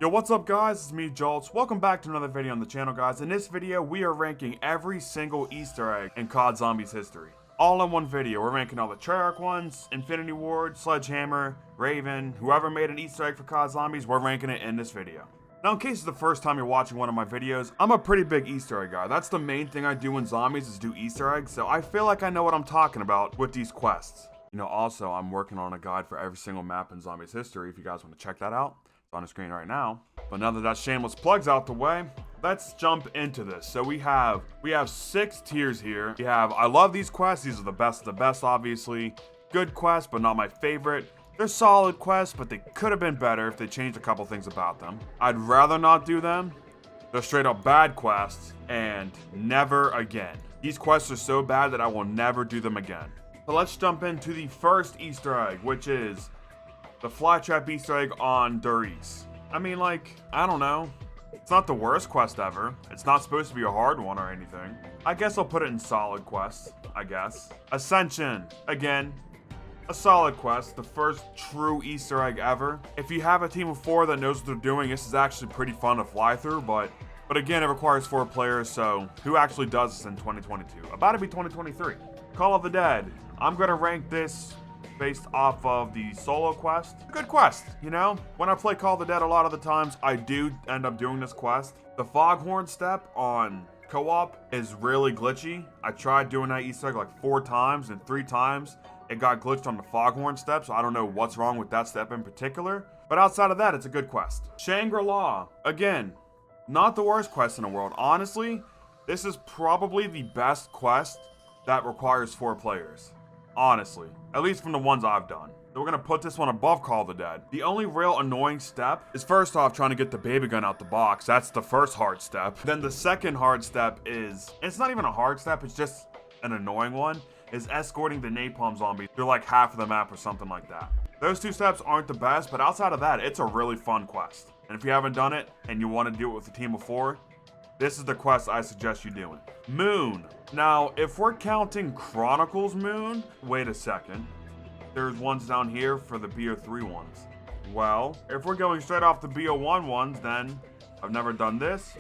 Yo, what's up guys? It's me, Jolts. Welcome back to another video on the channel, guys. In this video, we are ranking every single Easter egg in COD Zombies history. All in one video. We're ranking all the Treyarch ones, Infinity Ward, Sledgehammer, Raven, whoever made an Easter egg for COD Zombies, we're ranking it in this video. Now, in case it's the first time you're watching one of my videos, I'm a pretty big Easter egg guy. That's the main thing I do in Zombies is do Easter eggs, so I feel like I know what I'm talking about with these quests. You know, also, I'm working on a guide for every single map in Zombies history if you guys want to check that out. On the screen right now. But now that shameless plug's out the way, let's jump into this. So we have 6 tiers here. We have, I love these quests. These are the best of the best, obviously. Good quests, but not my favorite. They're solid quests, but they could have been better if they changed a couple things about them. I'd rather not do them. They're straight up bad quests, and never again. These quests are so bad that I will never do them again. So let's jump into the first Easter egg, which is the Flytrap Easter egg on Durice. I mean, like, I don't know. It's not the worst quest ever. It's not supposed to be a hard one or anything. I guess I'll put it in solid quests, I guess. Ascension. Again, a solid quest. The first true Easter egg ever. If you have a team of 4 that knows what they're doing, this is actually pretty fun to fly through, but again, it requires 4 players, so who actually does this in 2022? About to be 2023. Call of the Dead. I'm gonna rank this based off of the solo quest. Good quest, you know? When I play Call of the Dead a lot of the times, I do end up doing this quest. The Foghorn step on co-op is really glitchy. I tried doing that Easter egg like 4 times, and 3 times it got glitched on the Foghorn step, so I don't know what's wrong with that step in particular. But outside of that, it's a good quest. Shangri-La, again, not the worst quest in the world. Honestly, this is probably the best quest that requires 4 players. Honestly, at least from the ones I've done. So we're gonna put this one above Call of the Dead. The only real annoying step is first off trying to get the baby gun out the box. That's the first hard step. Then the second hard step is, it's not even a hard step, it's just an annoying one, is escorting the napalm zombie through like half of the map or something like that. Those 2 steps aren't the best, but outside of that, it's a really fun quest. And if you haven't done it and you want to do it with a team of 4, this is the quest I suggest you doing. Moon. Now, if we're counting Chronicles Moon, wait a second. There's ones down here for the BO3 ones. Well, if we're going straight off the BO1 ones, then I've never done this,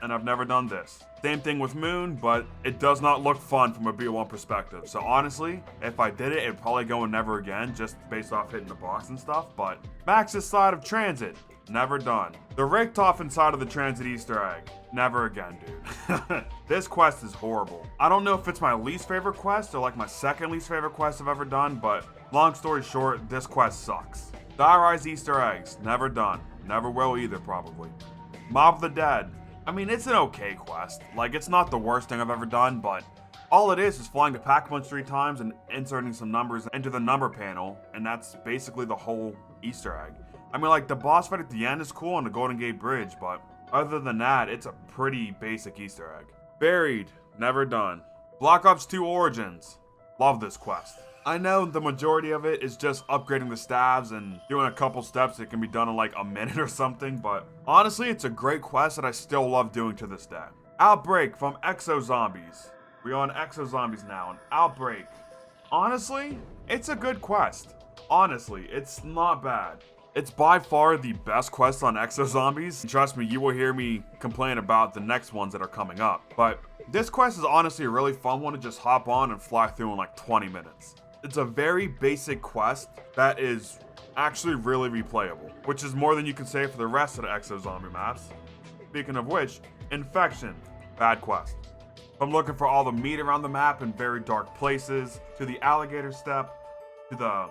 and I've never done this. Same thing with Moon, but it does not look fun from a BO1 perspective. So honestly, if I did it, it'd probably go in never again, just based off hitting the box and stuff. But Max's side of Transit, never done. The Richtofen inside of the Transit Easter egg, never again, dude. This quest is horrible. I don't know if it's my least favorite quest or like my second least favorite quest I've ever done, but long story short, this quest sucks. Die Rise Easter eggs, never done. Never will either, probably. Mob of the Dead. I mean, it's an okay quest. Like, it's not the worst thing I've ever done, but all it is flying the Pack-a-Punch 3 times and inserting some numbers into the number panel, and that's basically the whole Easter egg. I mean, like, the boss fight at the end is cool on the Golden Gate Bridge, but other than that, it's a pretty basic Easter egg. Buried, never done. Black Ops 2 Origins, love this quest. I know the majority of it is just upgrading the stabs and doing a couple steps that can be done in like a minute or something, but honestly, it's a great quest that I still love doing to this day. Outbreak from Exo Zombies. We're on Exo Zombies now, and Outbreak. Honestly, it's a good quest. Honestly, it's not bad. It's by far the best quest on Exo Zombies. Trust me, you will hear me complain about the next ones that are coming up. But this quest is honestly a really fun one to just hop on and fly through in like 20 minutes. It's a very basic quest that is actually really replayable, which is more than you can say for the rest of the Exo Zombie maps. Speaking of which, Infection, bad quest. From looking for all the meat around the map in very dark places, to the alligator step, to the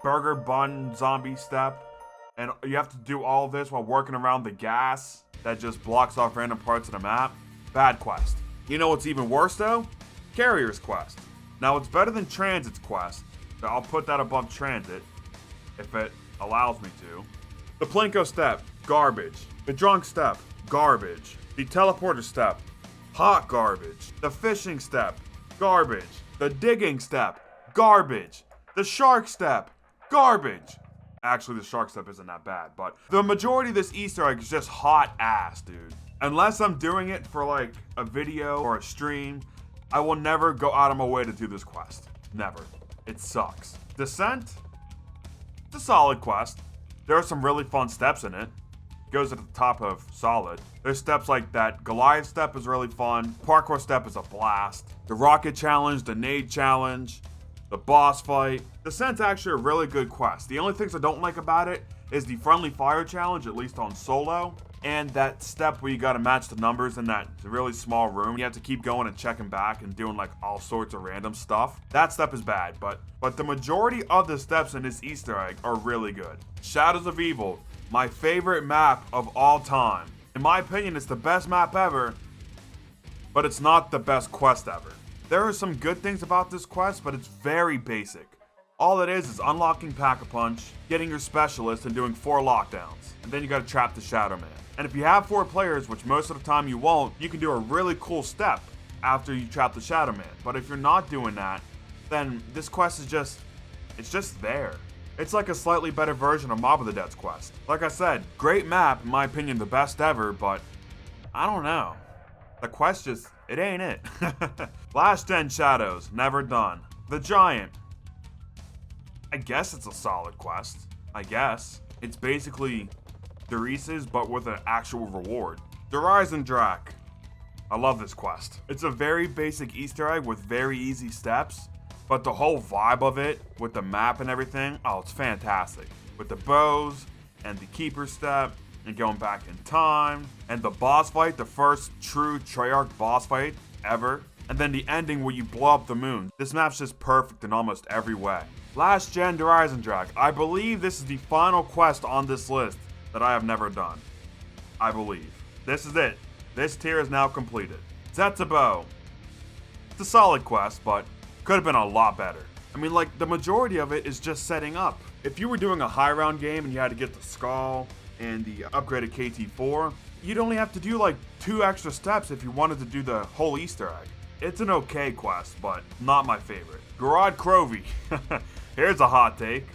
burger bun zombie step, and you have to do all of this while working around the gas that just blocks off random parts of the map. Bad quest. You know what's even worse though? Carrier's quest. Now it's better than Transit's quest, so I'll put that above Transit if it allows me to. The Plinko step, garbage. The drunk step, garbage. The teleporter step, hot garbage. The fishing step, garbage. The digging step, garbage. The shark step, garbage. Actually, the shark step isn't that bad, but the majority of this Easter egg is just hot ass, dude. Unless I'm doing it for like a video or a stream, I will never go out of my way to do this quest. Never. It sucks. Descent? It's a solid quest. There are some really fun steps in it. Goes at the top of solid. There's steps like that Goliath step is really fun. Parkour step is a blast. The rocket challenge, the nade challenge, the boss fight. Descent's actually a really good quest. The only things I don't like about it is the friendly fire challenge, at least on solo, and that step where you gotta match the numbers in that really small room. You have to keep going and checking back and doing like all sorts of random stuff. That step is bad, but the majority of the steps in this Easter egg are really good. Shadows of Evil, my favorite map of all time. In my opinion, it's the best map ever, but it's not the best quest ever. There are some good things about this quest, but it's very basic. All it is unlocking Pack-a-Punch, getting your specialist, and doing 4 lockdowns. And then you gotta trap the Shadow Man. And if you have 4 players, which most of the time you won't, you can do a really cool step after you trap the Shadow Man. But if you're not doing that, then this quest is it's just there. It's like a slightly better version of Mob of the Dead's quest. Like I said, great map, in my opinion, the best ever, but I don't know. The quest it ain't it. Last Gen Shadows, never done. The Giant. I guess it's a solid quest. I guess. It's basically Doris's, but with an actual reward. Horizon Drac. I love this quest. It's a very basic Easter egg with very easy steps, but the whole vibe of it, with the map and everything, oh, it's fantastic. With the bows, and the Keeper step, and going back in time, and the boss fight, the first true Treyarch boss fight ever, and then the ending where you blow up the moon. This map's just perfect in almost every way. Last Gen Horizon Drac. I believe this is the final quest on this list that I have never done. I believe. This is it. This tier is now completed. Zetsubo. It's a solid quest, but could have been a lot better. I mean, like, the majority of it is just setting up. If you were doing a high round game and you had to get the Skull and the upgraded KT4, you'd only have to do like 2 extra steps if you wanted to do the whole Easter egg. It's an okay quest, but not my favorite. Gorod Krovi. Here's a hot take.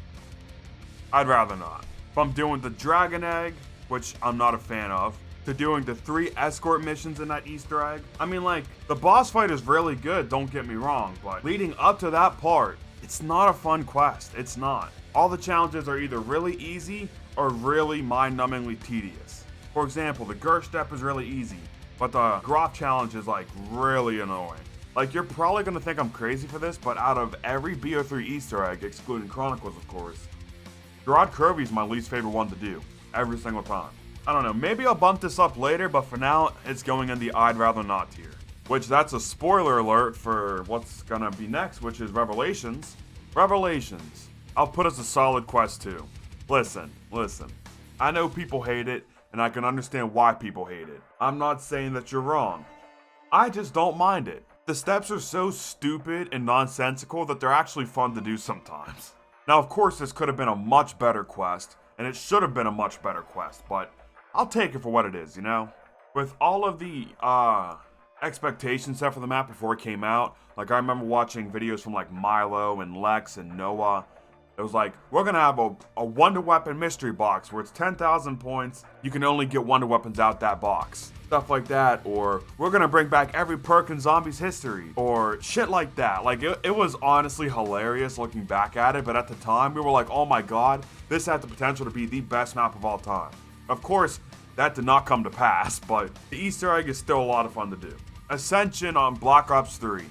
I'd rather not. From doing the Dragon Egg, which I'm not a fan of, to doing the 3 escort missions in that Easter egg. I mean, like, the boss fight is really good, don't get me wrong, but leading up to that part, it's not a fun quest. It's not. All the challenges are either really easy or really mind-numbingly tedious. For example, the Gersh step is really easy, but the Groff challenge is like really annoying. Like, you're probably gonna think I'm crazy for this, but out of every BO3 Easter egg, excluding Chronicles of course, Gorod Krovi is my least favorite one to do, every single time. I don't know, maybe I'll bump this up later, but for now, it's going in the I'd rather not tier. Which, that's a spoiler alert for what's gonna be next, which is Revelations. Revelations. I'll put as a solid quest too. Listen. I know people hate it, and I can understand why people hate it. I'm not saying that you're wrong. I just don't mind it. The steps are so stupid and nonsensical that they're actually fun to do sometimes. Now, of course, this could have been a much better quest, and it should have been a much better quest, but I'll take it for what it is, you know? With all of the expectations set for the map before it came out, like I remember watching videos from like Milo and Lex and Noah. It was like, we're gonna have a Wonder Weapon mystery box where it's 10,000 points, you can only get Wonder Weapons out that box. Stuff like that, or we're gonna bring back every perk in Zombies history, or shit like that. Like, it was honestly hilarious looking back at it, but at the time, we were like, oh my god, this had the potential to be the best map of all time. Of course, that did not come to pass, but the Easter egg is still a lot of fun to do. Ascension on Black Ops 3.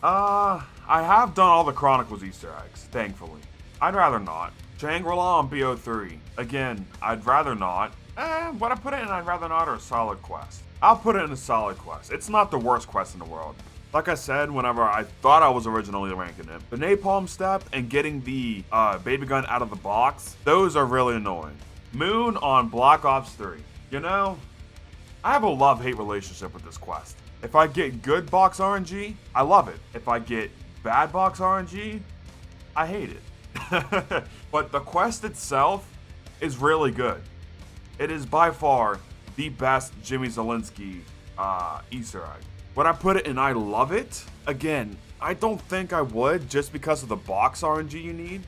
I have done all the Chronicles Easter eggs, thankfully. I'd rather not. Shangri-La on BO3. Again, I'd rather not. Would I put it in I'd rather not or a solid quest? I'll put it in a solid quest. It's not the worst quest in the world. Like I said, whenever I thought I was originally ranking it, the napalm step and getting the baby gun out of the box, those are really annoying. Moon on Black Ops 3. You know, I have a love-hate relationship with this quest. If I get good box RNG, I love it. If I get bad box RNG, I hate it. But the quest itself is really good. It is by far the best Jimmy Zielinski Easter egg. Would I put it in I love it? Again, I don't think I would just because of the box RNG you need.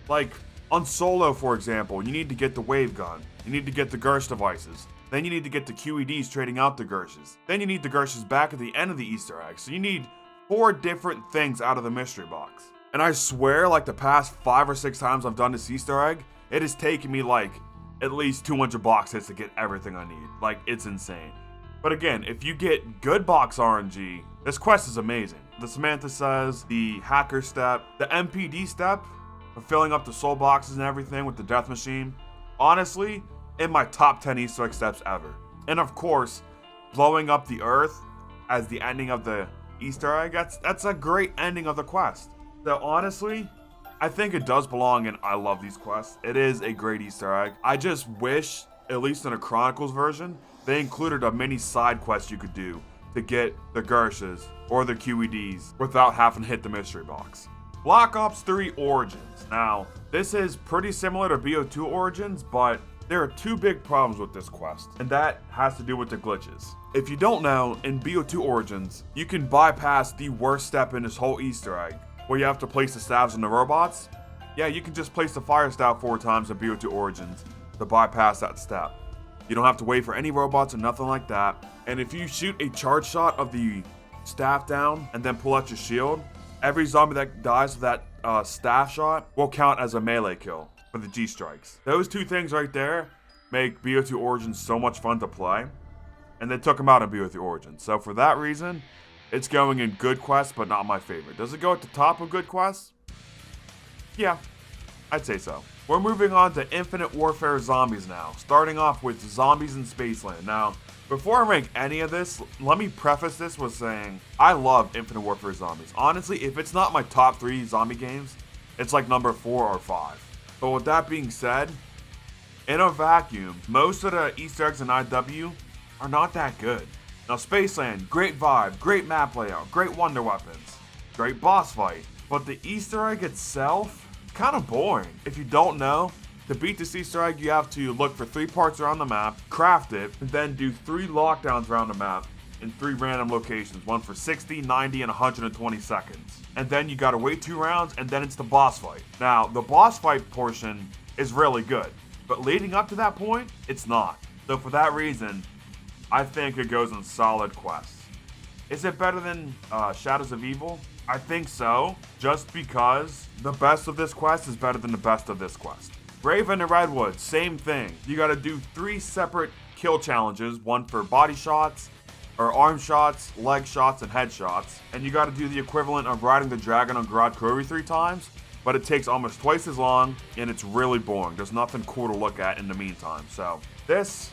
Like, on solo, for example, you need to get the wave gun. You need to get the Gersh devices. Then you need to get the QEDs trading out the Gershes. Then you need the Gershes back at the end of the Easter egg. So you need 4 different things out of the mystery box. And I swear, like the past 5 or 6 times I've done this Easter egg, it has taken me like at least 200 box hits to get everything I need. Like, it's insane. But again, if you get good box RNG, this quest is amazing. The Samantha Says, the Hacker Step, the MPD Step, for filling up the soul boxes and everything with the Death Machine. Honestly, in my top 10 Easter egg steps ever. And of course, blowing up the Earth as the ending of the Easter egg, that's a great ending of the quest. So honestly, I think it does belong in I love these quests. It is a great Easter egg. I just wish, at least in a Chronicles version, they included a mini side quest you could do to get the Gershes or the QEDs without having to hit the mystery box. Black Ops 3 Origins. Now, this is pretty similar to BO2 Origins, but there are two big problems with this quest, and that has to do with the glitches. If you don't know, in BO2 Origins, you can bypass the worst step in this whole Easter egg, where you have to place the stabs on the robots. Yeah, you can just place the fire stab 4 times in BO2 Origins to bypass that step. You don't have to wait for any robots or nothing like that. And if you shoot a charge shot of the staff down and then pull out your shield, every zombie that dies with that staff shot will count as a melee kill for the G-Strikes. Those two things right there make BO2 Origins so much fun to play. And they took them out in BO2 Origins. So for that reason, it's going in good quests, but not my favorite. Does it go at the top of good quests? Yeah, I'd say so. We're moving on to Infinite Warfare Zombies now, starting off with Zombies in Spaceland. Now, before I rank any of this, let me preface this with saying I love Infinite Warfare Zombies. Honestly, if it's not my top 3 zombie games, it's like number 4 or 5. But with that being said, in a vacuum, most of the Easter eggs in IW are not that good. Now, Spaceland, great vibe, great map layout, great wonder weapons, great boss fight. But the Easter egg itself, kind of boring. If you don't know, to beat this Easter egg, you have to look for 3 parts around the map, craft it, and then do 3 lockdowns around the map in 3 random locations, one for 60, 90, and 120 seconds. And then you gotta wait 2 rounds, and then it's the boss fight. Now, the boss fight portion is really good, but leading up to that point, it's not. So for that reason, I think it goes in solid quests. Is it better than Shadows of Evil? I think so, just because the best of this quest is better than the best of this quest. Raven and Redwood, same thing. You gotta do 3 separate kill challenges, one for body shots, or arm shots, leg shots, and head shots. And you gotta do the equivalent of riding the dragon on Gorod Krovi 3 times, but it takes almost twice as long, and it's really boring. There's nothing cool to look at in the meantime. So, this,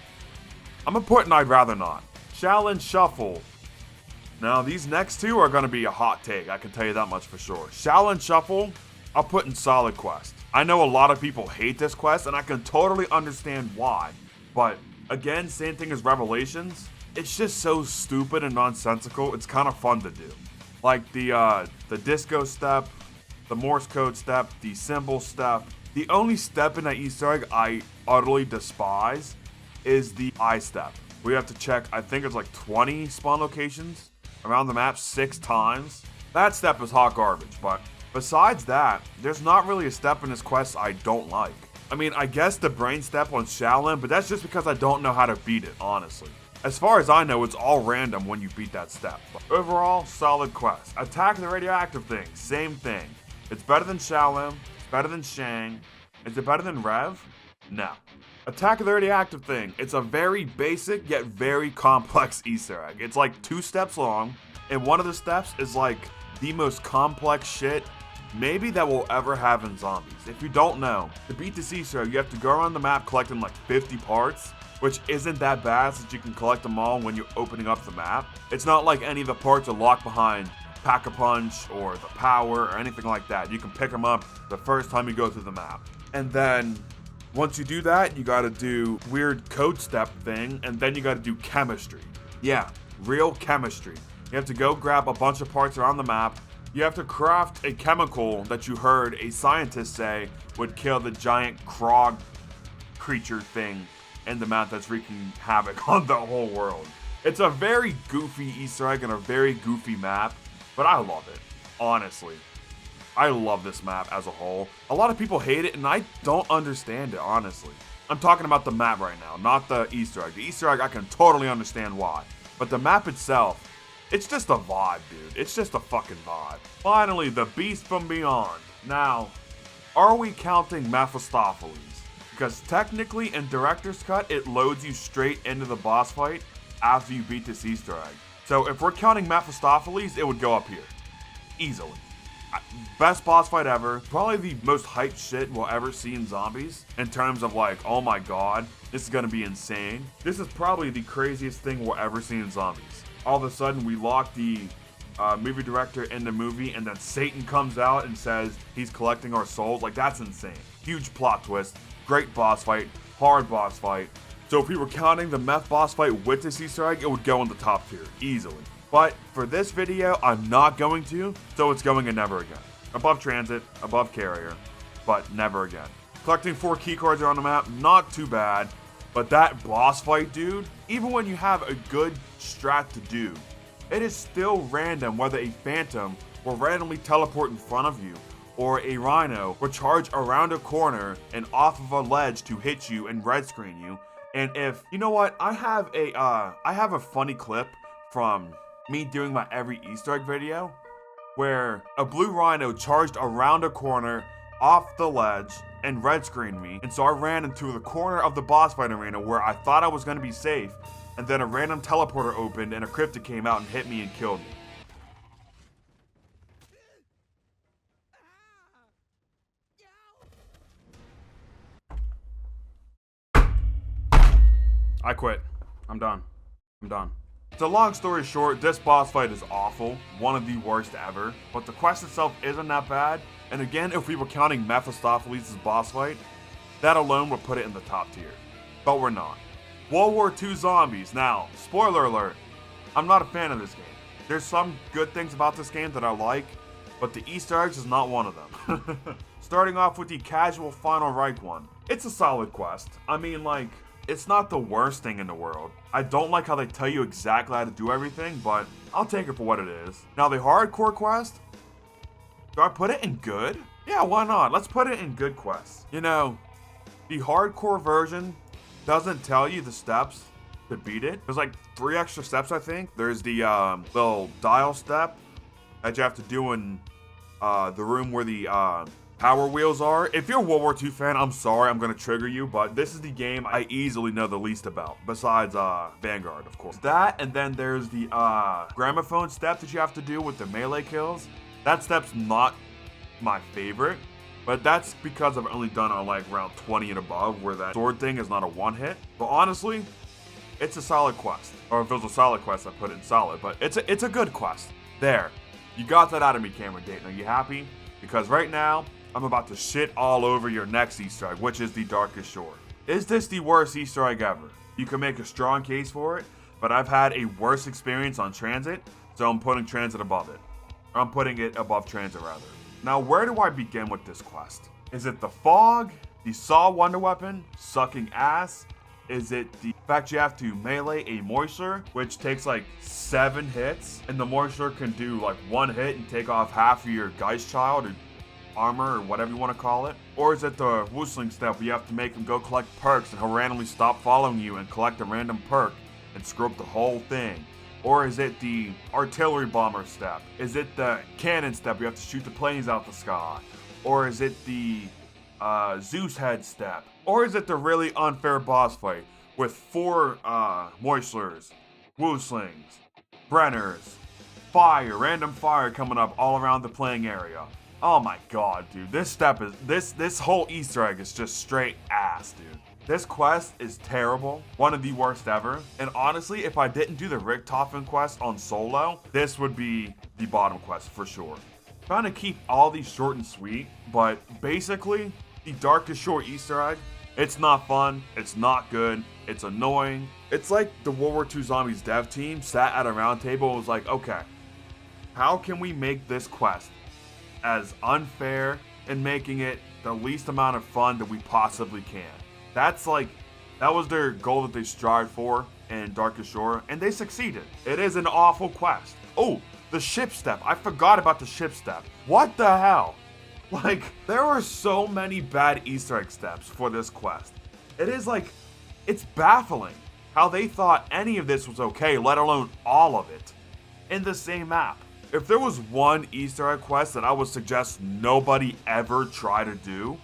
I'm gonna put in I'd rather not. Challenge Shuffle. Now, these next 2 are going to be a hot take, I can tell you that much for sure. Challenge Shuffle, I'll put in solid quest. I know a lot of people hate this quest, and I can totally understand why. But, again, same thing as Revelations, it's just so stupid and nonsensical, it's kind of fun to do. Like the disco step, the Morse code step, the symbol step. The only step in that Easter egg I utterly despise is the I step. We have to check, I think it's like 20 spawn locations around the map 6 times. That step is hot garbage, but besides that, there's not really a step in this quest I don't like. I mean, I guess the brain step on Shaolin, but that's just because I don't know how to beat it, honestly. As far as I know, it's all random when you beat that step. But overall, solid quest. Attack the Radioactive thing, same thing. It's better than Shaolin, it's better than Shang. Is it better than Rev? No. Attack of the Radioactive thing. It's a very basic yet very complex Easter egg. It's like 2 steps long, and one of the steps is like the most complex shit maybe that we'll ever have in Zombies. If you don't know, to beat this Easter egg, you have to go around the map collecting like 50 parts, which isn't that bad since you can collect them all when you're opening up the map. It's not like any of the parts are locked behind Pack-a-Punch or the Power or anything like that. You can pick them up the first time you go through the map. And then once you do that, you gotta do weird code step thing, and then you gotta do chemistry. Yeah, real chemistry. You have to go grab a bunch of parts around the map. You have to craft a chemical that you heard a scientist say would kill the giant Krog creature thing in the map that's wreaking havoc on the whole world. It's a very goofy Easter egg and a very goofy map, but I love it, honestly. I love this map as a whole. A lot of people hate it, and I don't understand it, honestly. I'm talking about the map right now, not the Easter egg. The Easter egg, I can totally understand why. But the map itself, it's just a vibe, dude. It's just a fucking vibe. Finally, the Beast from Beyond. Now, are we counting Mephistopheles? Because technically in Director's Cut, it loads you straight into the boss fight after you beat this Easter egg. So if we're counting Mephistopheles, it would go up here. Easily. Best boss fight ever. Probably the most hyped shit we'll ever see in Zombies. In terms of like, oh my god, this is gonna be insane. This is probably the craziest thing we'll ever see in Zombies. All of a sudden, we lock the movie director in the movie, and then Satan comes out and says he's collecting our souls. Like, that's insane. Huge plot twist. Great boss fight. Hard boss fight. So if we were counting the meth boss fight with this Easter egg, it would go in the top tier. Easily. But for this video, I'm not going to, so it's going in Never Again. Above Transit, above Carrier, but never again. Collecting 4 key cards around the map, not too bad. But that boss fight, dude, even when you have a good strat to do, it is still random whether a phantom will randomly teleport in front of you or a rhino will charge around a corner and off of a ledge to hit you and red screen you. And if, you know what, I have a funny clip from me doing my every Easter egg video where a blue rhino charged around a corner off the ledge and red screened me, and so I ran into the corner of the boss fight arena where I thought I was going to be safe, and then a random teleporter opened and a cryptic came out and hit me and killed me. I quit. I'm done. So long story short, this boss fight is awful, one of the worst ever, but the quest itself isn't that bad, and again, if we were counting Mephistopheles' boss fight, that alone would put it in the top tier. But we're not. World War II Zombies. Now, spoiler alert, I'm not a fan of this game. There's some good things about this game that I like, but the Easter eggs is not one of them. Starting off with the casual Final Reich one. It's a solid quest. I mean, like, it's not the worst thing in the world. I don't like how they tell you exactly how to do everything, but I'll take it for what it is. Now the hardcore quest, do I put it in good? Yeah, why not? Let's put it in good quest. You know, the hardcore version doesn't tell you the steps to beat it. There's like 3 extra steps, I think. There's the little dial step that you have to do in the room where the power wheels are. If you're a World War II fan, I'm sorry, I'm gonna trigger you, but this is the game I easily know the least about, besides Vanguard, of course. That, and then there's the gramophone step that you have to do with the melee kills. That step's not my favorite, but that's because I've only done on like round 20 and above, where that sword thing is not a one hit. But honestly, it's a solid quest. Or if it was a solid quest, I put it in solid, but it's a good quest. There, you got that out of me, Cameron Dayton. Are you happy? Because right now, I'm about to shit all over your next Easter egg, which is the Darkest Shore. Is this the worst Easter egg ever? You can make a strong case for it, but I've had a worse experience on Transit, so I'm putting Transit above it. Or I'm putting it above Transit, rather. Now, where do I begin with this quest? Is it the fog, the saw wonder weapon, sucking ass? Is it the fact you have to melee a moisture, which takes like 7 hits, and the moisture can do like 1 hit and take off half of your Geist Child, or armor, or whatever you want to call it? Or is it the Woosling step where you have to make him go collect perks and he'll randomly stop following you and collect a random perk and screw up the whole thing? Or is it the artillery bomber step? Is it the cannon step where you have to shoot the planes out the sky? Or is it the Zeus head step? Or is it the really unfair boss fight with 4 moisturers, Wooslings, Brenners, fire, random fire coming up all around the playing area? Oh my god, dude. This step is, this whole Easter egg is just straight ass, dude. This quest is terrible. One of the worst ever. And honestly, if I didn't do the Richtofen quest on solo, this would be the bottom quest for sure. Trying to keep all these short and sweet, but basically, the Darkest Shore Easter egg, it's not fun, it's not good, it's annoying. It's like the World War II Zombies dev team sat at a round table and was like, okay, how can we make this quest as unfair and making it the least amount of fun that we possibly can? That was their goal that they strived for in Darkest Shore, and they succeeded. It is an awful quest. Oh, the ship step. I forgot about the ship step. What the hell? Like, there were so many bad Easter egg steps for this quest. It is like, it's baffling how they thought any of this was okay, let alone all of it, in the same map. If there was one Easter egg quest that I would suggest nobody ever try to do,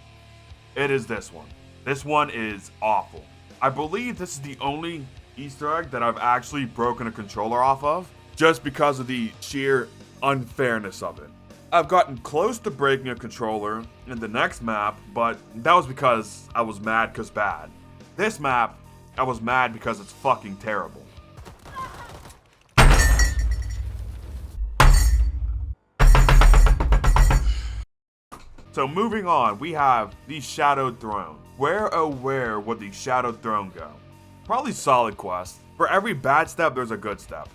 it is this one. This one is awful. I believe this is the only Easter egg that I've actually broken a controller off of, just because of the sheer unfairness of it. I've gotten close to breaking a controller in the next map, but that was because I was mad cause bad. This map, I was mad because it's fucking terrible. So moving on, we have the Shadowed Throne. Where oh where would the Shadowed Throne go? Probably solid quest. For every bad step, there's a good step.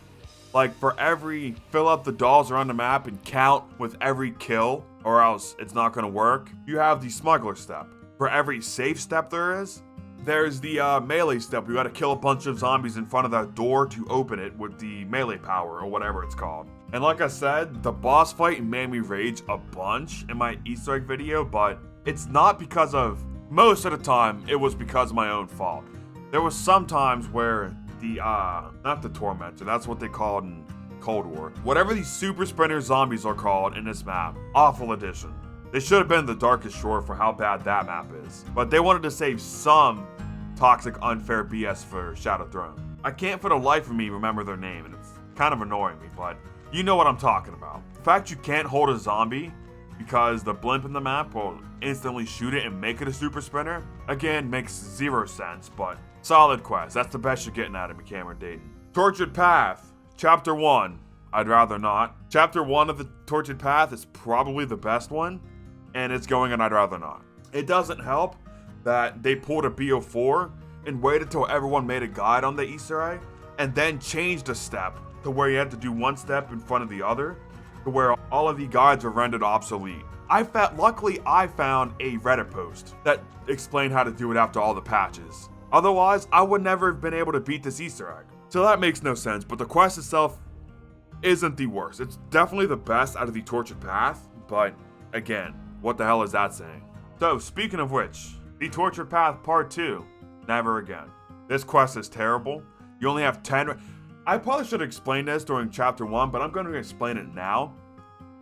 Like for every fill up the dolls around the map and count with every kill, or else it's not gonna work, you have the smuggler step. For every safe step there's the melee step. You gotta kill a bunch of zombies in front of that door to open it with the melee power, or whatever it's called. And like I said, the boss fight made me rage a bunch in my Easter egg video, but it's not because of, most of the time, it was because of my own fault. There was some times where the, not the Tormentor, that's what they called in Cold War. Whatever these super sprinter zombies are called in this map, awful addition. They should have been the Darkest Shore for how bad that map is. But they wanted to save some toxic, unfair BS for Shadowed Throne. I can't for the life of me remember their name, and it's kind of annoying me, but you know what I'm talking about. The fact you can't hold a zombie because the blimp in the map will instantly shoot it and make it a super sprinter, again, makes zero sense, but solid quest. That's the best you're getting out of me, Cameron Dayton. Tortured Path, Chapter 1. I'd rather not. Chapter 1 of the Tortured Path is probably the best one, and it's going in I'd rather not. It doesn't help that they pulled a BO4 and waited till everyone made a guide on the Easter egg, and then changed a step to where you had to do one step in front of the other, to where all of the guides were rendered obsolete. Luckily I found a Reddit post that explained how to do it after all the patches. Otherwise, I would never have been able to beat this Easter egg. So that makes no sense, but the quest itself isn't the worst. It's definitely the best out of the Tortured Path, but again, what the hell is that saying? So, speaking of which, the Tortured Path Part 2, never again. This quest is terrible. You only have 10... I probably should have explained this during Chapter 1, but I'm going to explain it now.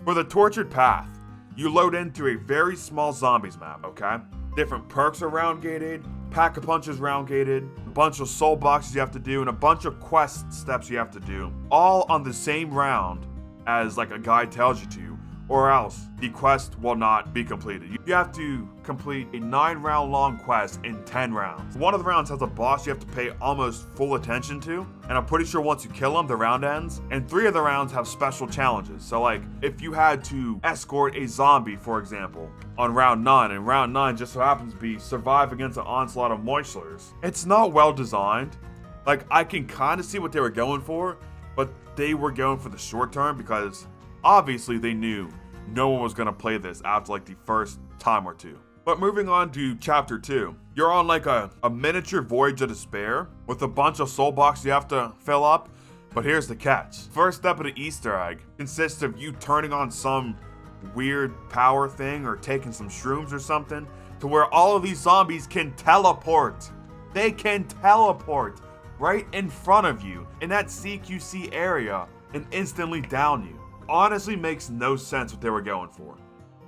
For the Tortured Path, you load into a very small zombies map, okay? Different perks are round gated, pack-a-punches round gated, a bunch of soul boxes you have to do, and a bunch of quest steps you have to do, all on the same round as like a guide tells you to, or else the quest will not be completed. You have to complete a 9-round long quest in 10 rounds. One of the rounds has a boss you have to pay almost full attention to, and I'm pretty sure once you kill him, the round ends. And 3 of the rounds have special challenges. So like, if you had to escort a zombie, for example, on round 9, and round 9 just so happens to be survive against an onslaught of moisturers. It's not well designed. Like, I can kind of see what they were going for, but they were going for the short term because obviously they knew no one was going to play this after like the first time or two. But moving on to Chapter 2, you're on like a miniature Voyage of Despair with a bunch of soul boxes you have to fill up, but here's the catch. First step of the Easter egg consists of you turning on some weird power thing or taking some shrooms or something to where all of these zombies can teleport. They can teleport right in front of you in that CQC area and instantly down you. Honestly makes no sense what they were going for.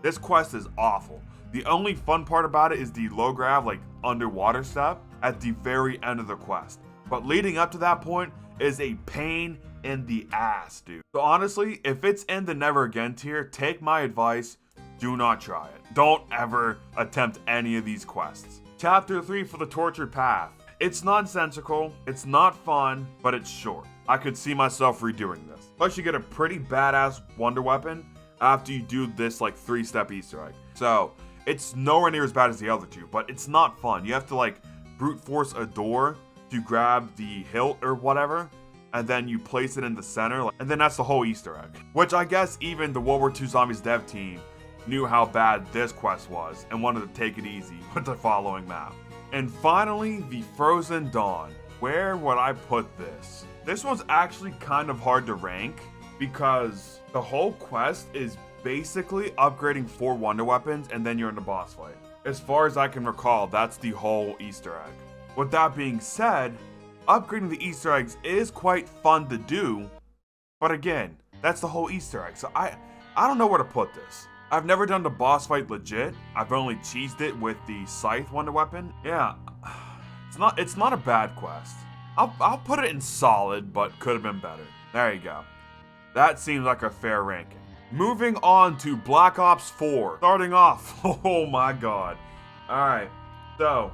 This quest is awful. The only fun part about it is the low grav, like underwater step at the very end of the quest. But leading up to that point is a pain in the ass, dude. So honestly, if it's in the never again tier, take my advice, do not try it. Don't ever attempt any of these quests. Chapter 3 for the Tortured Path. It's nonsensical, it's not fun, but it's short. I could see myself redoing this. Plus you get a pretty badass wonder weapon after you do this like 3-step Easter egg. So it's nowhere near as bad as the other two, but it's not fun. You have to like brute force a door to grab the hilt or whatever, and then you place it in the center, and then that's the whole Easter egg. Which I guess even the World War II Zombies dev team knew how bad this quest was and wanted to take it easy with the following map. And finally, the Frozen Dawn. Where would I put this? This was actually kind of hard to rank because the whole quest is basically upgrading 4 wonder weapons and then you're in the boss fight. As far as I can recall, that's the whole Easter egg. With that being said, upgrading the Easter eggs is quite fun to do, but again, that's the whole Easter egg. So I don't know where to put this. I've never done the boss fight legit. I've only cheesed it with the scythe wonder weapon. Yeah, it's not a bad quest. I'll put it in solid, but could have been better. There you go. That seems like a fair ranking. Moving on to Black Ops 4. Starting off, oh my god. Alright, so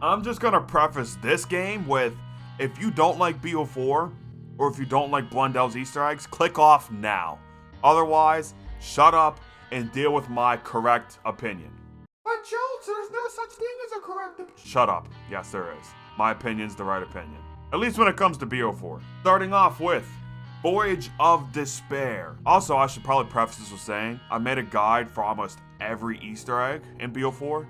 I'm just gonna preface this game with, if you don't like BO4, or if you don't like Blundell's Easter eggs, click off now. Otherwise, shut up and deal with my correct opinion. But Jolts, there's no such thing as a correct opinion. Shut up. Yes, there is. My opinion's the right opinion. At least when it comes to BO4. Starting off with Voyage of Despair. Also, I should probably preface this with saying, I made a guide for almost every Easter egg in BO4.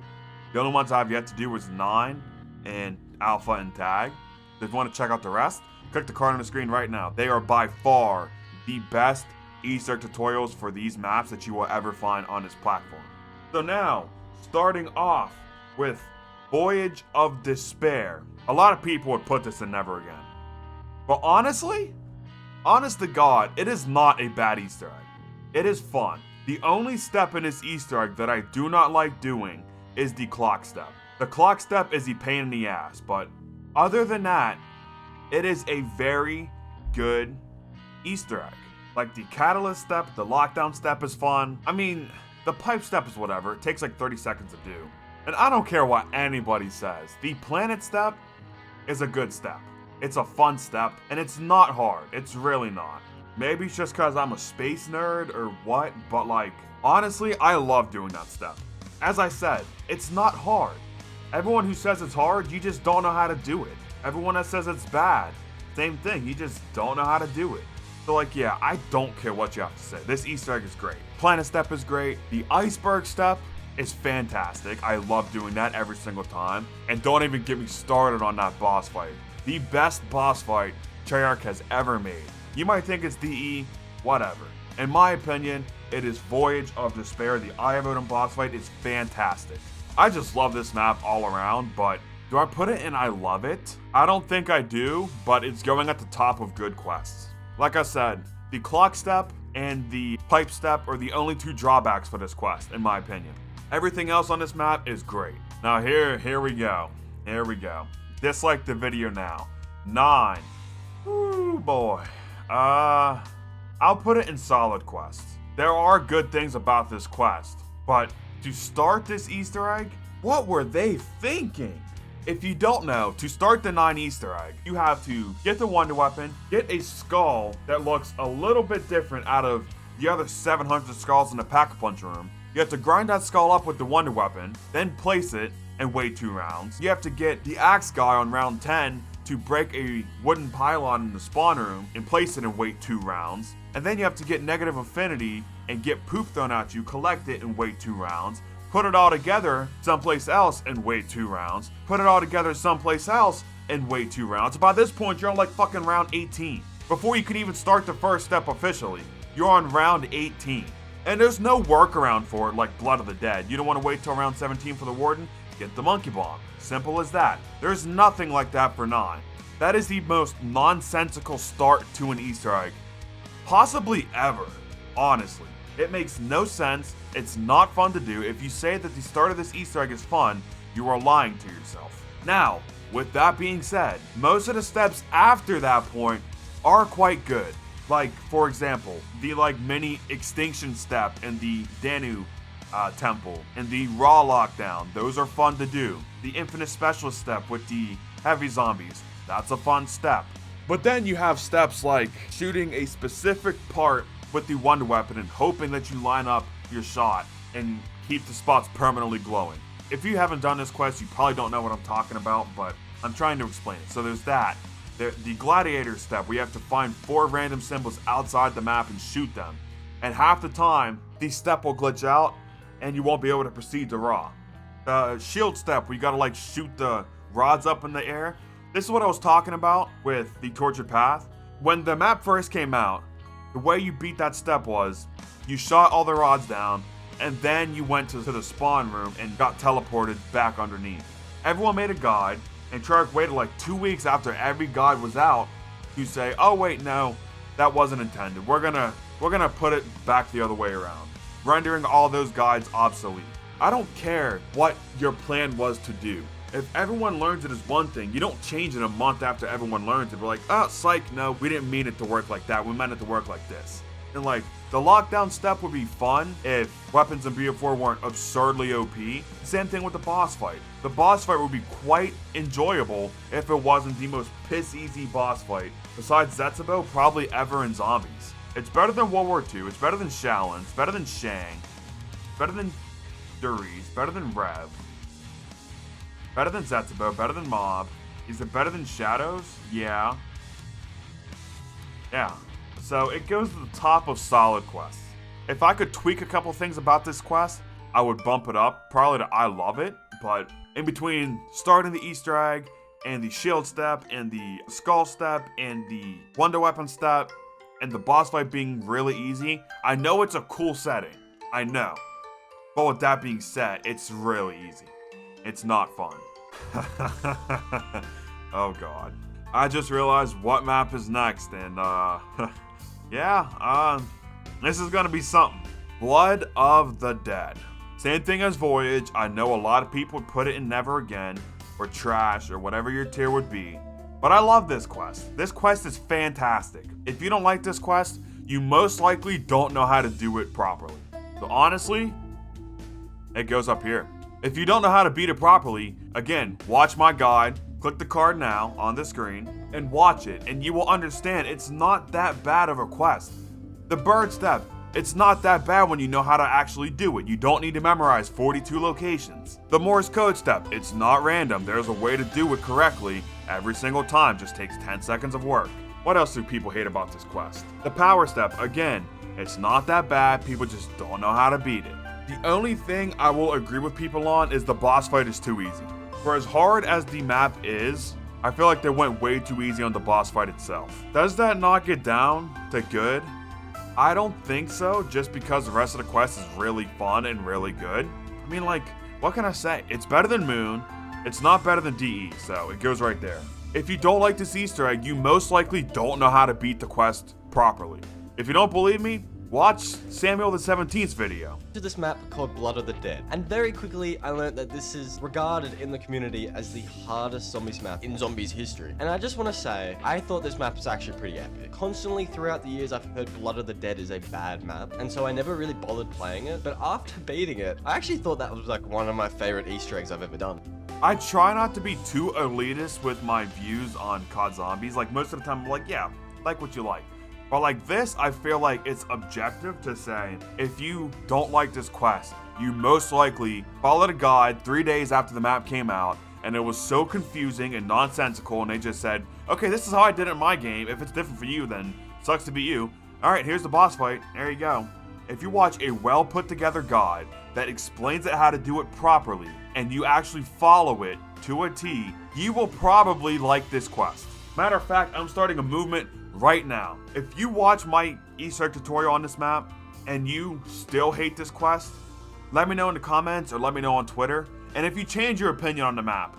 The only ones I've yet to do was 9 and Alpha and Tag. If you want to check out the rest, click the card on the screen right now. They are by far the best Easter egg tutorials for these maps that you will ever find on this platform. So now, starting off with Voyage of Despair. A lot of people would put this in Never Again. But honestly, honest to God, it is not a bad Easter egg. It is fun. The only step in this Easter egg that I do not like doing is the clock step. The clock step is a pain in the ass, but other than that, it is a very good Easter egg. Like the catalyst step, the lockdown step is fun. I mean, the pipe step is whatever. It takes like 30 seconds to do. And I don't care what anybody says. The planet step is a good step. It's a fun step, and it's not hard. It's really not. Maybe it's just because I'm a space nerd or what, but like, honestly, I love doing that step. As I said, it's not hard. Everyone who says it's hard, you just don't know how to do it. Everyone that says it's bad, same thing, you just don't know how to do it. So like, yeah, I don't care what you have to say. This Easter egg is great. Planet step is great. The iceberg step is fantastic. I love doing that every single time. And don't even get me started on that boss fight. The best boss fight Treyarch has ever made. You might think it's DE, whatever. In my opinion, it is Voyage of Despair. The Eye of Odin boss fight is fantastic. I just love this map all around, but do I put it in I love it? I don't think I do, but it's going at the top of good quests. Like I said, the clock step and the pipe step are the only two drawbacks for this quest, in my opinion. Everything else on this map is great. Now here we go. Here we go. Dislike the video now. 9. Ooh boy. I'll put it in solid quests. There are good things about this quest, but to start this Easter egg, what were they thinking? If you don't know, to start the 9 Easter egg, you have to get the wonder weapon, get a skull that looks a little bit different out of the other 700 skulls in the Pack-a-Punch room. You have to grind that skull up with the wonder weapon, then place it and wait 2 rounds. You have to get the axe guy on round 10 to break a wooden pylon in the spawn room and place it and wait 2 rounds. And then you have to get negative affinity and get poop thrown at you, collect it and wait 2 rounds. Put it all together someplace else and wait 2 rounds. Put it all together someplace else and wait 2 rounds. By this point, you're on like fucking round 18. Before you can even start the first step officially, you're on round 18. And there's no workaround for it like Blood of the Dead. You don't want to wait till round 17 for the Warden? Get the Monkey Bomb. Simple as that. There's nothing like that for 9. That is the most nonsensical start to an Easter egg possibly ever, honestly. It makes no sense. It's not fun to do. If you say that the start of this Easter egg is fun, you are lying to yourself. Now, with that being said, most of the steps after that point are quite good. Like, for example, the mini extinction step and the Danu temple and the raw lockdown. Those are fun to do. The infinite specialist step with the heavy zombies. That's a fun step. But then you have steps like shooting a specific part with the wonder weapon and hoping that you line up your shot and keep the spots permanently glowing. If you haven't done this quest, you probably don't know what I'm talking about, but I'm trying to explain it. So there's that. The gladiator step, we have to find 4 random symbols outside the map and shoot them. And half the time, the step will glitch out and you won't be able to proceed to raw. Shield step, where you gotta shoot the rods up in the air. This is what I was talking about with the tortured path. When the map first came out, the way you beat that step was you shot all the rods down and then you went to the spawn room and got teleported back underneath. Everyone made a guide, and Treyarch waited 2 weeks after every guide was out to say, oh wait, no, that wasn't intended. We're gonna put it back the other way around. rendering all those guides obsolete. I don't care what your plan was to do. If everyone learns it as one thing, you don't change it a month after everyone learns it. We're like, oh, psych, no, we didn't mean it to work like that. We meant it to work like this. And like, the lockdown step would be fun if weapons in BF4 weren't absurdly OP. Same thing with the boss fight. The boss fight would be quite enjoyable if it wasn't the most piss-easy boss fight, besides Zetsubo, probably ever in Zombies. It's better than World War II, it's better than Shaolin, it's better than Shang, better than Duries, better than Rev, better than Zetsubo, better than Mob. Is it better than Shadows? Yeah. Yeah. So it goes to the top of solid quests. If I could tweak a couple things about this quest, I would bump it up, probably to I love it, but in between starting the Easter egg and the shield step and the skull step and the wonder weapon step and the boss fight being really easy, I know it's a cool setting, I know. But with that being said, it's really easy. It's not fun. Oh god. I just realized what map is next and yeah, this is gonna be something. Blood of the Dead. Same thing as Voyage. I know a lot of people would put it in Never Again, or Trash, or whatever your tier would be. But I love this quest. This quest is fantastic. If you don't like this quest, you most likely don't know how to do it properly. So honestly, it goes up here. If you don't know how to beat it properly, again, watch my guide. Click the card now on the screen and watch it, and you will understand it's not that bad of a quest. The bird step, it's not that bad when you know how to actually do it. You don't need to memorize 42 locations. The Morse code step, it's not random. There's a way to do it correctly every single time. Just takes 10 seconds of work. What else do people hate about this quest? The power step, again, it's not that bad. People just don't know how to beat it. The only thing I will agree with people on is the boss fight is too easy. For as hard as the map is, I feel like they went way too easy on the boss fight itself. Does that knock it down to good? I don't think so, just because the rest of the quest is really fun and really good. I mean, like, what can I say? It's better than Moon, it's not better than DE, so it goes right there. If you don't like this Easter egg, you most likely don't know how to beat the quest properly. If you don't believe me, watch Samuel the 17th's video. To this map called Blood of the Dead, and very quickly I learned that this is regarded in the community as the hardest zombies map in zombies history. And I just want to say, I thought this map was actually pretty epic. Constantly throughout the years I've heard Blood of the Dead is a bad map, and so I never really bothered playing it, but after beating it, I actually thought that was like one of my favorite Easter eggs I've ever done. I try not to be too elitist with my views on COD Zombies. Like most of the time I'm like, yeah, like what you like. But like this, I feel like it's objective to say, if you don't like this quest, you most likely followed a guide 3 days after the map came out, and it was so confusing and nonsensical, and they just said, okay, this is how I did it in my game. If it's different for you, then sucks to be you. All right, here's the boss fight. There you go. If you watch a well put together guide that explains it how to do it properly, and you actually follow it to a T, you will probably like this quest. Matter of fact, I'm starting a movement right now. If you watch my Easter egg tutorial on this map and you still hate this quest, let me know in the comments or let me know on Twitter. And if you change your opinion on the map,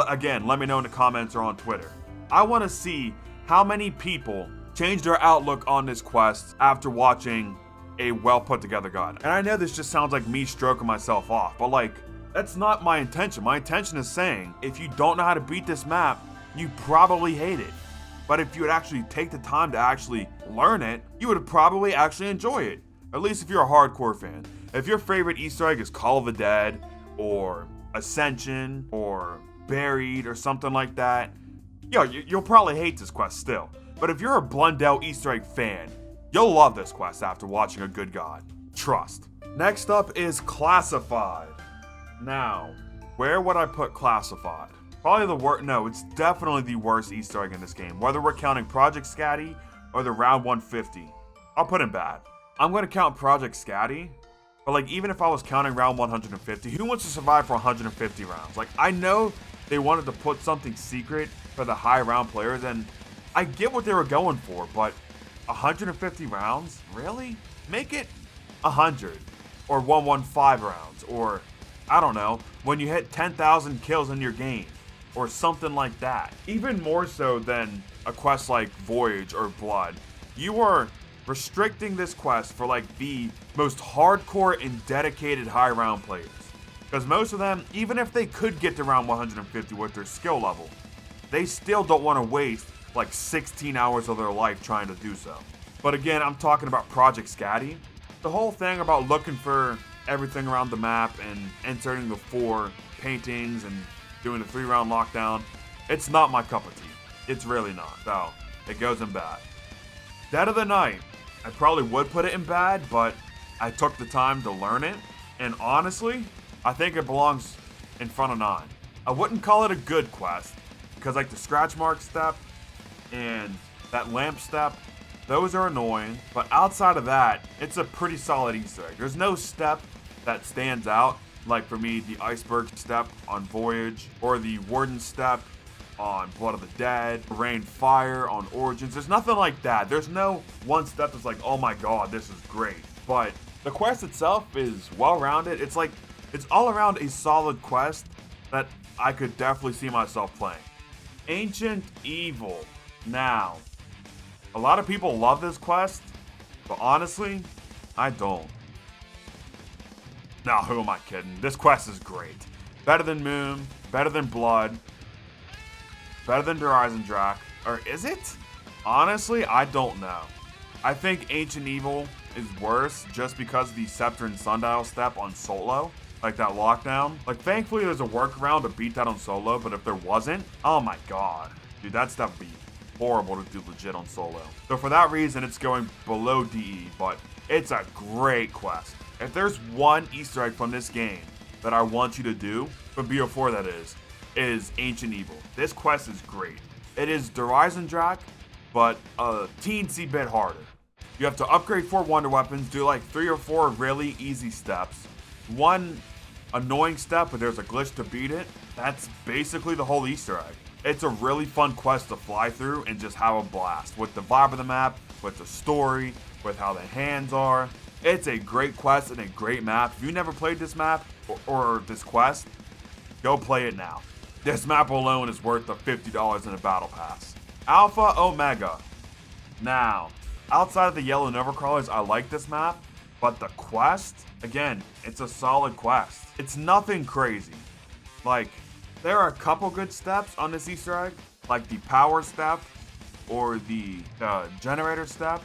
again, let me know in the comments or on Twitter. I want to see how many people change their outlook on this quest after watching a well put together guide. And I know this just sounds like me stroking myself off, but like, that's not my intention. My intention is saying, if you don't know how to beat this map, you probably hate it. But if you would actually take the time to actually learn it, you would probably actually enjoy it. At least if you're a hardcore fan. If your favorite Easter egg is Call of the Dead, or Ascension, or Buried, or something like that, you'll probably hate this quest still. But if you're a Blundell Easter egg fan, you'll love this quest after watching a good guide. Trust. Next up is Classified. Now, where would I put Classified? Probably the worst. No, it's definitely the worst Easter egg in this game. Whether we're counting Project Scatty or the round 150, I'll put in bad. I'm going to count Project Scatty, but like even if I was counting round 150, who wants to survive for 150 rounds? Like I know they wanted to put something secret for the high round players, and I get what they were going for, but 150 rounds? Really? Make it 100 or 115 rounds, or I don't know, when you hit 10,000 kills in your game, or something like that. Even more so than a quest like Voyage or Blood, you are restricting this quest for like the most hardcore and dedicated high round players. Because most of them, even if they could get to round 150 with their skill level, they still don't want to waste like 16 hours of their life trying to do so. But again, I'm talking about Project Scatty. The whole thing about looking for everything around the map and inserting the 4 paintings and doing the 3-round lockdown, it's not my cup of tea. It's really not. So, it goes in bad. Dead of the Night, I probably would put it in bad, but I took the time to learn it. And honestly, I think it belongs in front of 9. I wouldn't call it a good quest, because like the scratch mark step and that lamp step, those are annoying, but outside of that, it's a pretty solid Easter egg. There's no step that stands out, like for me, the iceberg step on Voyage, or the warden step on Blood of the Dead, rain fire on Origins. There's nothing like that. There's no one step that's like, oh my god, this is great. But the quest itself is well-rounded. It's like, it's all around a solid quest that I could definitely see myself playing. Ancient Evil. Now, a lot of people love this quest, but honestly, I don't. Nah, who am I kidding? This quest is great. Better than Moon, better than Blood, better than Drac, or is it? Honestly, I don't know. I think Ancient Evil is worse just because of the Scepter and Sundial step on solo, like that lockdown. Like, thankfully there's a workaround to beat that on solo, but if there wasn't, oh my god. Dude, that stuff would be horrible to do legit on solo. So for that reason, it's going below DE, but it's a great quest. If there's one Easter egg from this game that I want you to do, from BO4 that is Ancient Evil. This quest is great. It is Drac, but a teensy bit harder. You have to upgrade 4 wonder weapons, do like 3 or 4 really easy steps, 1 annoying step, but there's a glitch to beat it. That's basically the whole Easter egg. It's a really fun quest to fly through and just have a blast with the vibe of the map, with the story, with how the hands are. It's a great quest and a great map. If you never played this map or this quest, go play it now. This map alone is worth the $50 in a battle pass. Alpha Omega. Now, outside of the yellow Nova Crawlers, I like this map, but the quest, again, it's a solid quest. It's nothing crazy. Like, there are a couple good steps on this Easter egg, like the power step or the generator step,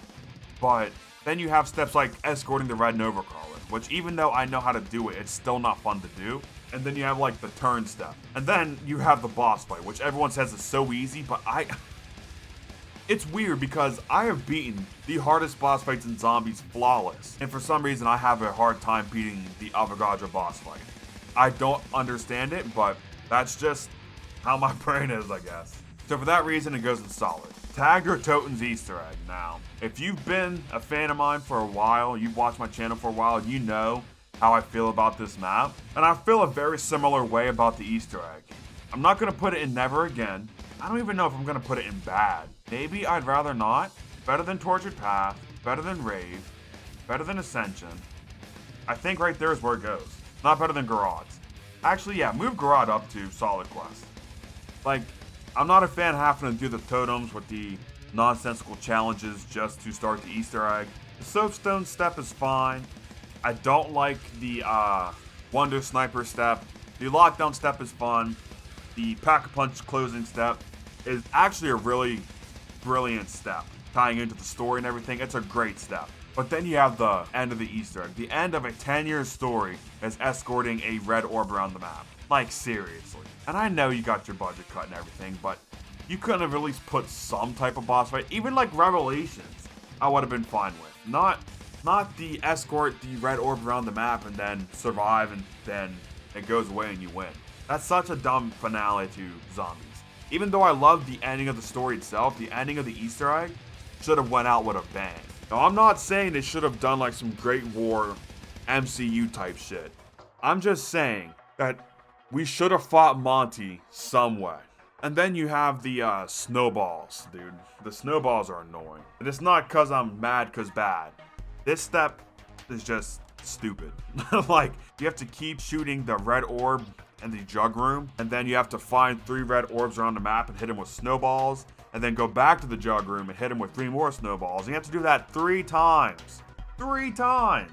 but then you have steps like escorting the red Nova Crawler, which even though I know how to do it, it's still not fun to do. And then you have like the turn step. And then you have the boss fight, which everyone says is so easy, but it's weird because I have beaten the hardest boss fights in Zombies flawless. And for some reason, I have a hard time beating the Avogadro boss fight. I don't understand it, but that's just how my brain is, I guess. So for that reason, it goes in solid. Tag or Toten's Easter egg. Now, if you've been a fan of mine for a while, you've watched my channel for a while, you know how I feel about this map. And I feel a very similar way about the Easter egg. I'm not going to put it in Never Again. I don't even know if I'm going to put it in Bad. Maybe I'd rather not. Better than Tortured Path, better than Rave, better than Ascension. I think right there is where it goes. Not better than Gorod's. Actually, yeah, move Gorod up to solid quest. Like, I'm not a fan of having to do the totems with the nonsensical challenges just to start the Easter egg. The Soapstone step is fine. I don't like the Wonder Sniper step. The Lockdown step is fun. The Pack-a-Punch closing step is actually a really brilliant step, tying into the story and everything. It's a great step. But then you have the end of the Easter egg. The end of a 10-year story is escorting a red orb around the map. Like, seriously. And I know you got your budget cut and everything, but you couldn't have at least put some type of boss fight. Even like Revelations, I would have been fine with. Not the escort the red orb around the map and then survive and then it goes away and you win. That's such a dumb finale to Zombies. Even though I love the ending of the story itself, the ending of the Easter egg should have went out with a bang. Now, I'm not saying they should have done like some Great War MCU type shit. I'm just saying that we should have fought Monty some way. And then you have the snowballs, dude. The snowballs are annoying. And it's not because I'm mad because bad. This step is just stupid. Like, you have to keep shooting the red orb in the jug room, and then you have to find 3 red orbs around the map and hit them with snowballs, and then go back to the jug room and hit them with 3 more snowballs. And you have to do that 3 times. 3 times.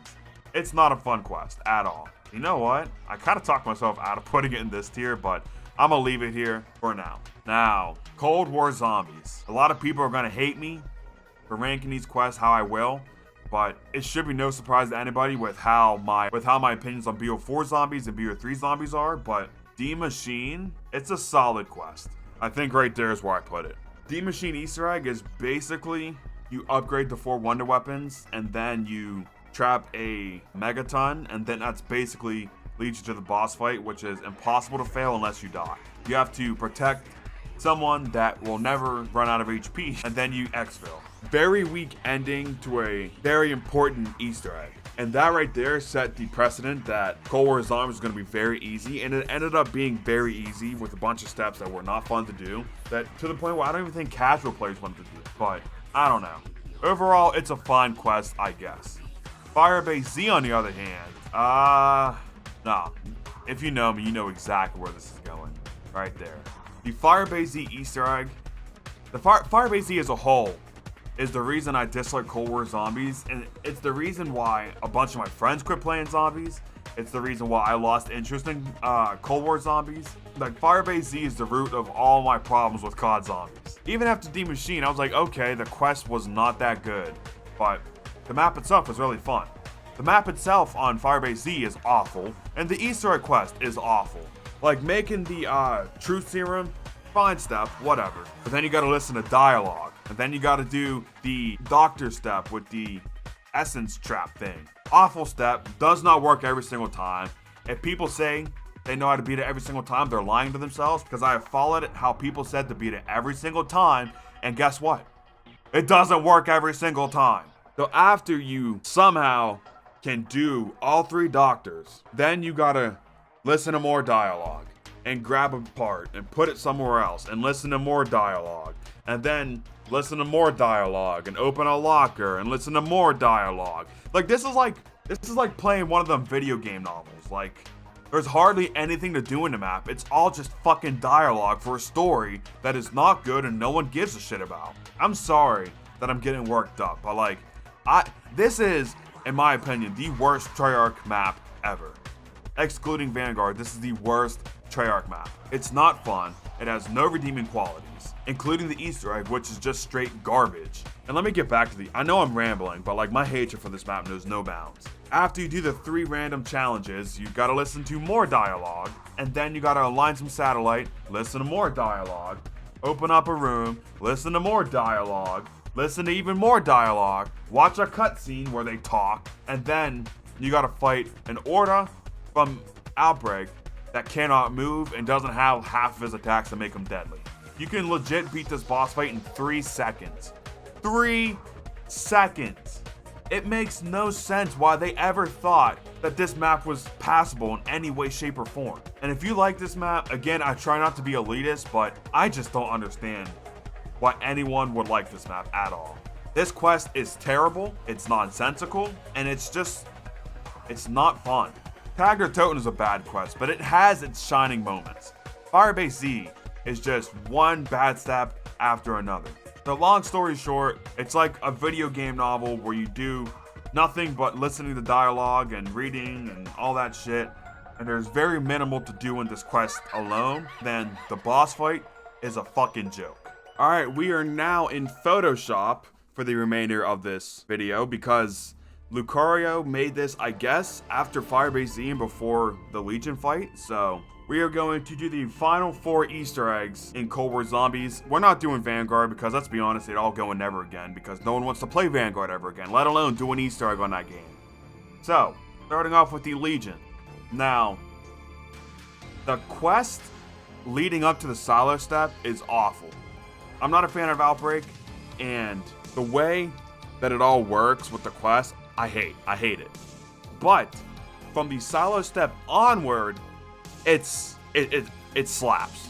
It's not a fun quest at all. You know what? I kind of talked myself out of putting it in this tier, but I'm gonna leave it here for now. Now, Cold War Zombies. A lot of people are gonna hate me for ranking these quests how I will, but it should be no surprise to anybody with how my opinions on BO4 zombies and BO3 zombies are. But D Machine, it's a solid quest. I think right there is where I put it. D Machine Easter egg is basically you upgrade the 4 wonder weapons and then you trap a megaton, and then that's basically leads you to the boss fight, which is impossible to fail unless you die. You have to protect someone that will never run out of HP, and then you exfil. Very weak ending to a very important Easter egg. And that right there set the precedent that Cold War Zombies was going to be very easy, and it ended up being very easy with a bunch of steps that were not fun to do, that to the point where I don't even think casual players wanted to do it. But I don't know. Overall, it's a fine quest, I guess. Firebase Z, on the other hand, nah. If you know me, you know exactly where this is going. Right there. The Firebase Z Easter egg, the Firebase Z as a whole is the reason I dislike Cold War Zombies, and it's the reason why a bunch of my friends quit playing zombies. It's the reason why I lost interest in Cold War Zombies. Like, Firebase Z is the root of all my problems with COD Zombies. Even after D Machine, I was like, okay, the quest was not that good, but the map itself was really fun. The map itself on Firebase Z is awful, and the Easter egg quest is awful. Like, making the truth serum, fine step, whatever. But then you gotta listen to dialogue, and then you gotta do the doctor step with the essence trap thing. Awful step, does not work every single time. If people say they know how to beat it every single time, they're lying to themselves, because I have followed it how people said to beat it every single time, and guess what? It doesn't work every single time. So after you somehow can do all 3 doctors, then you gotta listen to more dialogue and grab a part and put it somewhere else and listen to more dialogue, and then listen to more dialogue and open a locker and listen to more dialogue. Like, this is like playing one of them video game novels. Like, there's hardly anything to do in the map. It's all just fucking dialogue for a story that is not good and no one gives a shit about. I'm sorry that I'm getting worked up, but like, this is, in my opinion, the worst Treyarch map ever. Excluding Vanguard, this is the worst Treyarch map. It's not fun, it has no redeeming qualities, including the Easter egg, which is just straight garbage. And let me get back to I know I'm rambling, but like, my hatred for this map knows no bounds. After you do the 3 random challenges, you gotta listen to more dialogue, and then you gotta align some satellite, listen to more dialogue, open up a room, listen to more dialogue, listen to even more dialogue, watch a cutscene where they talk, and then you gotta fight an Orda from Outbreak that cannot move and doesn't have half of his attacks to make him deadly. You can legit beat this boss fight in 3 seconds. 3 seconds! It makes no sense why they ever thought that this map was passable in any way, shape, or form. And if you like this map, again, I try not to be elitist, but I just don't understand why anyone would like this map at all. This quest is terrible, it's nonsensical, and it's not fun. Tagged or Toten is a bad quest, but it has its shining moments. Firebase Z is just one bad step after another. So long story short, it's like a video game novel where you do nothing but listening to dialogue and reading and all that shit, and there's very minimal to do in this quest alone. Then the boss fight is a fucking joke. Alright, we are now in Photoshop for the remainder of this video because Lucario made this, I guess, after Firebase Z and before the Legion fight, so we are going to do the final 4 Easter eggs in Cold War Zombies. We're not doing Vanguard because, let's be honest, they'd all go in never again because no one wants to play Vanguard ever again, let alone do an Easter egg on that game. So, starting off with the Legion. Now, the quest leading up to the silo step is awful. I'm not a fan of Outbreak, and the way that it all works with the quest, I hate it. But from the silo step onward, it slaps.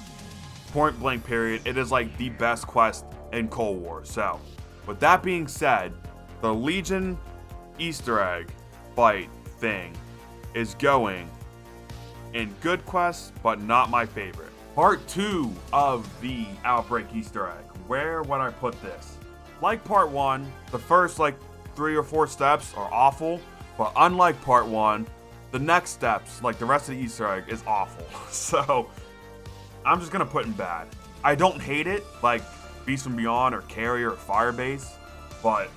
Point blank period. It is like the best quest in Cold War. So, with that being said, the Legion Easter egg fight thing is going and good quests, but not my favorite. Part 2 of the Outbreak Easter egg. Where would I put this? Like part 1, the first like 3 or 4 steps are awful, but unlike part 1, the next steps, like the rest of the Easter egg, is awful. So I'm just gonna put in bad. I don't hate it, like Beast from Beyond or Carrier or Firebase, but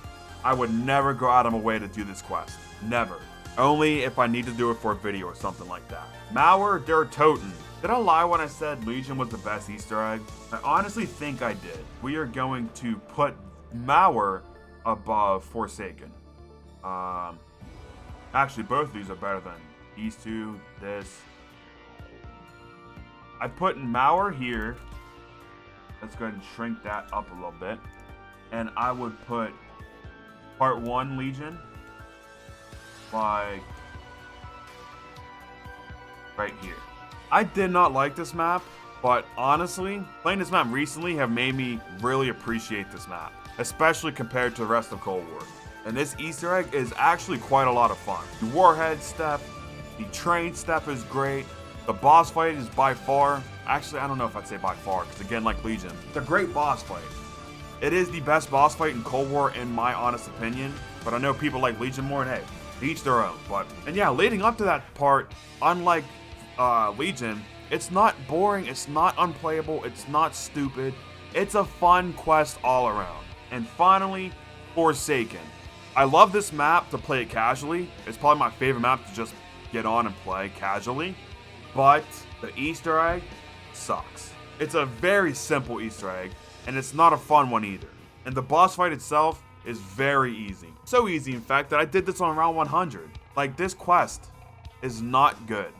I would never go out of my way to do this quest. Never. Only if I need to do it for a video or something like that. Mauer der Toten. Did I lie when I said Legion was the best Easter egg? I honestly think I did. We are going to put Mauer above Forsaken. Actually, both of these are better than these two, this. I put Mauer here. Let's go ahead and shrink that up a little bit. And I would put Part 1 Legion like right here. I did not like this map, but honestly, playing this map recently have made me really appreciate this map, especially compared to the rest of Cold War. And this Easter egg is actually quite a lot of fun. The Warhead step, the train step is great. The boss fight is by far, actually I don't know if I'd say by far, because again, like Legion, it's a great boss fight. It is the best boss fight in Cold War in my honest opinion, but I know people like Legion more, and hey, each their own. And yeah, leading up to that part, unlike Legion, it's not boring, it's not unplayable, it's not stupid. It's a fun quest all around. And finally, Forsaken. I love this map to play it casually. It's probably my favorite map to just get on and play casually. But the Easter egg sucks. It's a very simple Easter egg, and it's not a fun one either. And the boss fight itself is very easy. So easy, in fact, that I did this on round 100. Like, this quest is not good.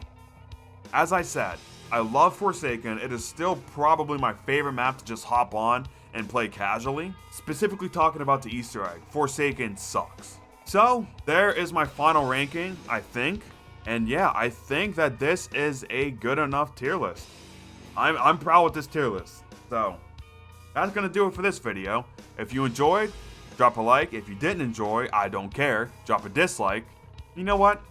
As I said, I love Forsaken. It is still probably my favorite map to just hop on and play casually. Specifically talking about the Easter egg, Forsaken sucks. So, there is my final ranking, I think. And yeah, I think that this is a good enough tier list. I'm proud with this tier list. So, that's gonna do it for this video. If you enjoyed, drop a like. If you didn't enjoy, I don't care. Drop a dislike. You know what?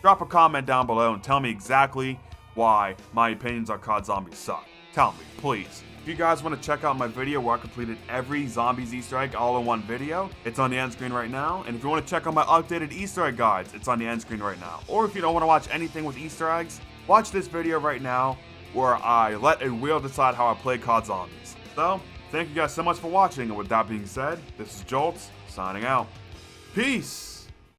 Drop a comment down below and tell me exactly why my opinions on COD Zombies suck. Tell me, please. If you guys want to check out my video where I completed every Zombies Easter egg all in one video, it's on the end screen right now. And if you want to check out my updated Easter egg guides, it's on the end screen right now. Or if you don't want to watch anything with Easter eggs, watch this video right now where I let a wheel decide how I play COD Zombies. So, thank you guys so much for watching, and with that being said, this is Jolts, signing out. Peace!